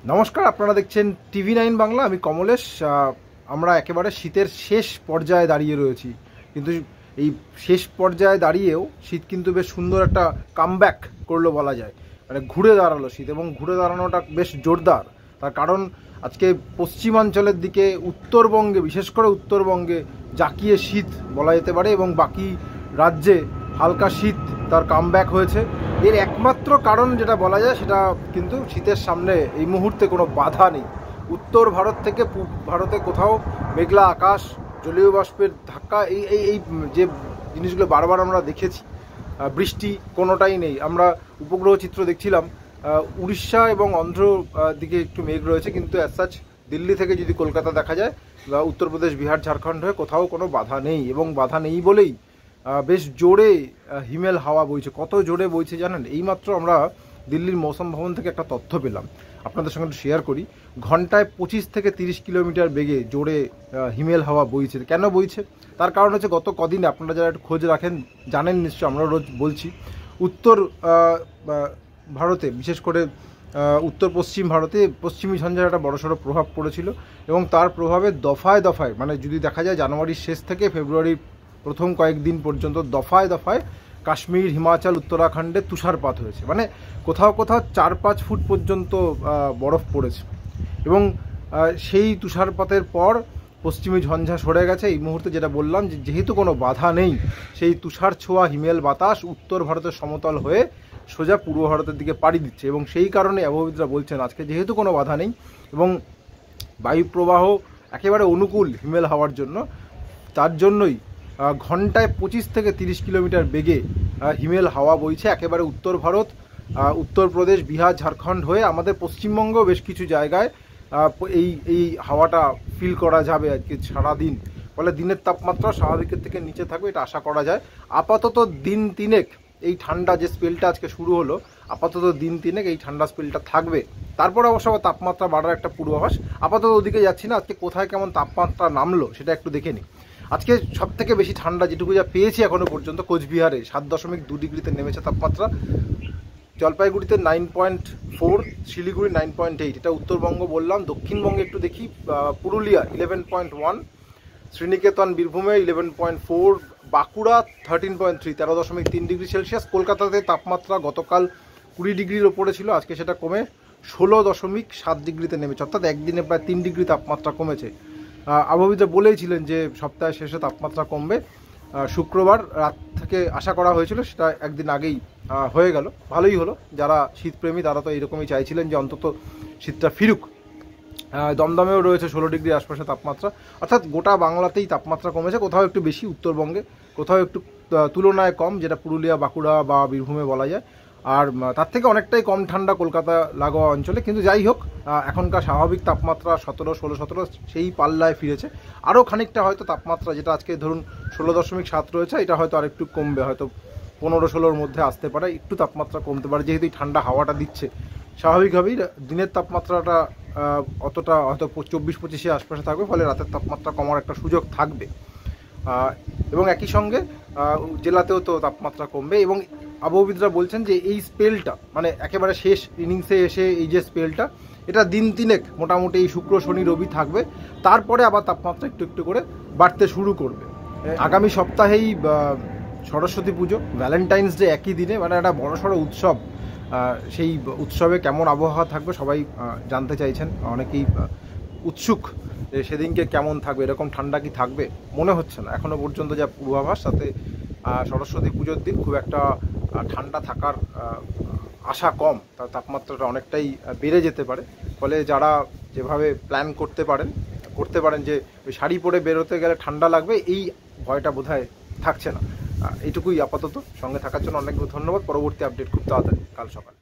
নমস্কার, আপনারা দেখছেন TV9 বাংলা। আমি কমলেশ। আমরা একেবারে শীতের শেষ পর্যায়ে দাঁড়িয়ে রয়েছি, কিন্তু এই শেষ পর্যায়ে দাঁড়িয়েও শীত কিন্তু বেশ সুন্দর একটা কামব্যাক করলো বলা যায়। মানে ঘুরে দাঁড়ালো শীত, এবং ঘুরে দাঁড়ানোটা বেশ জোরদার। তার কারণ আজকে পশ্চিমাঞ্চলের দিকে উত্তরবঙ্গে, বিশেষ করে উত্তরবঙ্গে জাঁকিয়ে শীত বলা যেতে পারে, এবং বাকি রাজ্যে হালকা শীত তার কামব্যাক হয়েছে। এর একমাত্র কারণ যেটা বলা যায়, সেটা কিন্তু শীতের সামনে এই মুহূর্তে কোনো বাধা নেই। উত্তর ভারত থেকে পূব ভারতে কোথাও মেঘলা আকাশ, জলীয় বাষ্পের ধাক্কা, এই এই এই যে জিনিসগুলো বারবার আমরা দেখেছি, বৃষ্টি কোনোটাই নেই। আমরা উপগ্রহ চিত্র দেখছিলাম, উড়িষ্যা এবং অন্ধ্র দিকে একটু মেঘ রয়েছে, কিন্তু অ্যাজ সাচ দিল্লি থেকে যদি কলকাতা দেখা যায় বা উত্তরপ্রদেশ, বিহার, ঝাড়খণ্ড হয়ে কোথাও কোনো বাধা নেই। এবং বাধা নেই বলেই বেশ জোরে হিমেল হাওয়া বইছে। কত জোরে বইছে জানেন? এইমাত্র আমরা দিল্লির মৌসুম ভবন থেকে একটা তথ্য পেলাম, আপনাদের সঙ্গে একটু শেয়ার করি। ঘন্টায় 25 থেকে 30 কিলোমিটার বেগে জোরে হিমেল হাওয়া বইছে। কেন বইছে? তার কারণ হচ্ছে, গত কদিনে আপনারা যারা একটু খোঁজ রাখেন জানেন নিশ্চয়, আমরা রোজ বলছি, উত্তর ভারতে, বিশেষ করে উত্তর পশ্চিম ভারতে পশ্চিমী ঝঞ্ঝার একটা বড়সড় প্রভাব পড়েছিল, এবং তার প্রভাবে দফায় দফায়, মানে যদি দেখা যায় জানুয়ারির শেষ থেকে ফেব্রুয়ারির প্রথম কয়েকদিন পর্যন্ত দফায় দফায় কাশ্মীর, হিমাচল, উত্তরাখণ্ডে তুষারপাত হয়েছে। মানে কোথাও কোথাও 4-5 ফুট পর্যন্ত বরফ পড়েছে। এবং সেই তুষারপাতের পর পশ্চিমী ঝঞ্ঝা সরে গেছে। এই মুহূর্তে যেটা বললাম, যে যেহেতু কোনো বাধা নেই, সেই তুষার ছোঁয়া হিমেল বাতাস উত্তর ভারতের সমতল হয়ে সোজা পূর্ব ভারতের দিকে পাড়ি দিচ্ছে। এবং সেই কারণে আবহাওয়াবিদরা বলছেন, আজকে যেহেতু কোনো বাধা নেই এবং বায়ুপ্রবাহ একেবারে অনুকূল হিমেল হাওয়ার জন্য, তার জন্যই ঘন্টায় 25 থেকে 30 কিলোমিটার বেগে হিমেল হাওয়া বইছে একেবারে উত্তর ভারত, উত্তরপ্রদেশ, বিহার, ঝাড়খণ্ড হয়ে আমাদের পশ্চিমবঙ্গ বেশ কিছু জায়গায় এই হাওয়াটা ফিল করা যাবে আজকে সারাদিন। ফলে দিনের তাপমাত্রা স্বাভাবিকের থেকে নিচে থাকবে, এটা আশা করা যায়। আপাতত দিন তিনেক এই ঠান্ডা যে স্পেলটা আজকে শুরু হলো, আপাতত দিন তিনেক এই ঠান্ডা স্পেলটা থাকবে। তারপর অবশ্য তাপমাত্রা বাড়ার একটা পূর্বাভাস। আপাতত ওদিকে যাচ্ছি না, আজকে কোথায় কেমন তাপমাত্রা নামলো সেটা একটু দেখে নিই। আজকে সবথেকে বেশি ঠান্ডা যেটুকু যা পেয়েছি এখনো পর্যন্ত, কোচবিহারে 7.2 ডিগ্রিতে নেমেছে তাপমাত্রা, জলপাইগুড়িতে 9.4, শিলিগুড়ি 9.8। এটা উত্তরবঙ্গ বললাম। দক্ষিণবঙ্গে একটু দেখি, পুরুলিয়া 11.1, শ্রীনিকেতন বীরভূমে 11.4, বাঁকুড়া 13.3, 13.3 ডিগ্রি সেলসিয়াস। কলকাতাতে তাপমাত্রা গতকাল 20 ডিগ্রির ওপরে ছিল, আজকে সেটা কমে 16.7 ডিগ্রিতে নেমেছে, অর্থাৎ একদিনে প্রায় 3 ডিগ্রি তাপমাত্রা কমেছে। আবহাওয়াবিদরা বলেইছিলেন যে সপ্তাহের শেষে তাপমাত্রা কমবে। শুক্রবার রাত থেকে আশা করা হয়েছিল, সেটা একদিন আগেই হয়ে গেল। ভালোই হলো, যারা শীতপ্রেমী তারা তো এইরকমই চাইছিলেন যে অন্তত শীতটা ফিরুক। দমদমেও রয়েছে 16 ডিগ্রি আশপাশে তাপমাত্রা, অর্থাৎ গোটা বাংলাতেই তাপমাত্রা কমেছে। কোথাও একটু বেশি উত্তরবঙ্গে, কোথাও একটু তুলনায় কম, যেটা পুরুলিয়া, বাঁকুড়া বা বীরভূমে বলা যায়। আর তার থেকে অনেকটাই কম ঠান্ডা কলকাতা লাগোয়া অঞ্চলে। কিন্তু যাই হোক, এখনকার স্বাভাবিক তাপমাত্রা 17, 16, 17 সেই পাল্লায় ফিরেছে। আরও খানিকটা হয়তো তাপমাত্রা, যেটা আজকে ধরুন 16.7 রয়েছে, এটা হয়তো আর একটু কমবে, হয়তো 15-16-র মধ্যে আসতে পারে, একটু তাপমাত্রা কমতে পারে, যেহেতু এই ঠান্ডা হাওয়াটা দিচ্ছে। স্বাভাবিকভাবেই দিনের তাপমাত্রাটা অতটা হয়তো 24-25 আশপাশে থাকবে, ফলে রাতের তাপমাত্রা কমার একটা সুযোগ থাকবে। এবং একই সঙ্গে জেলাতেও তো তাপমাত্রা কমবে। এবং আবহাওয়াবিদরা বলছেন যে এই স্পেলটা, মানে একেবারে শেষ ইনিংসে এসে এই যে স্পেলটা, এটা দিন তিনেক মোটামুটি এই শুক্র, শনি, রবি থাকবে। তারপরে আবার তাপমাত্রা একটু একটু করে বাড়তে শুরু করবে। আগামী সপ্তাহেই সরস্বতী পুজো, ভ্যালেন্টাইন্স ডে একই দিনে, মানে একটা বড়সড় উৎসব। সেই উৎসবে কেমন আবহাওয়া থাকবে সবাই জানতে চাইছেন, অনেকেই উৎসুক যে সেদিনকে কেমন থাকবে। এরকম ঠান্ডা কি থাকবে? মনে হচ্ছে না এখনও পর্যন্ত যা পূর্বাভাস, তাতে সরস্বতী পুজোর দিন খুব একটা ঠান্ডা থাকার আশা কম। তার তাপমাত্রাটা অনেকটাই বেড়ে যেতে পারে। ফলে যারা যেভাবে প্ল্যান করতে পারেন যে ওই শাড়ি পরে বেরোতে গেলে ঠান্ডা লাগবে, এই ভয়টা বোধহয় থাকছে না। এইটুকুই আপাতত। সঙ্গে থাকার জন্য অনেক ধন্যবাদ। পরবর্তী আপডেট খুব তাড়াতাড়ি, কাল সকালে।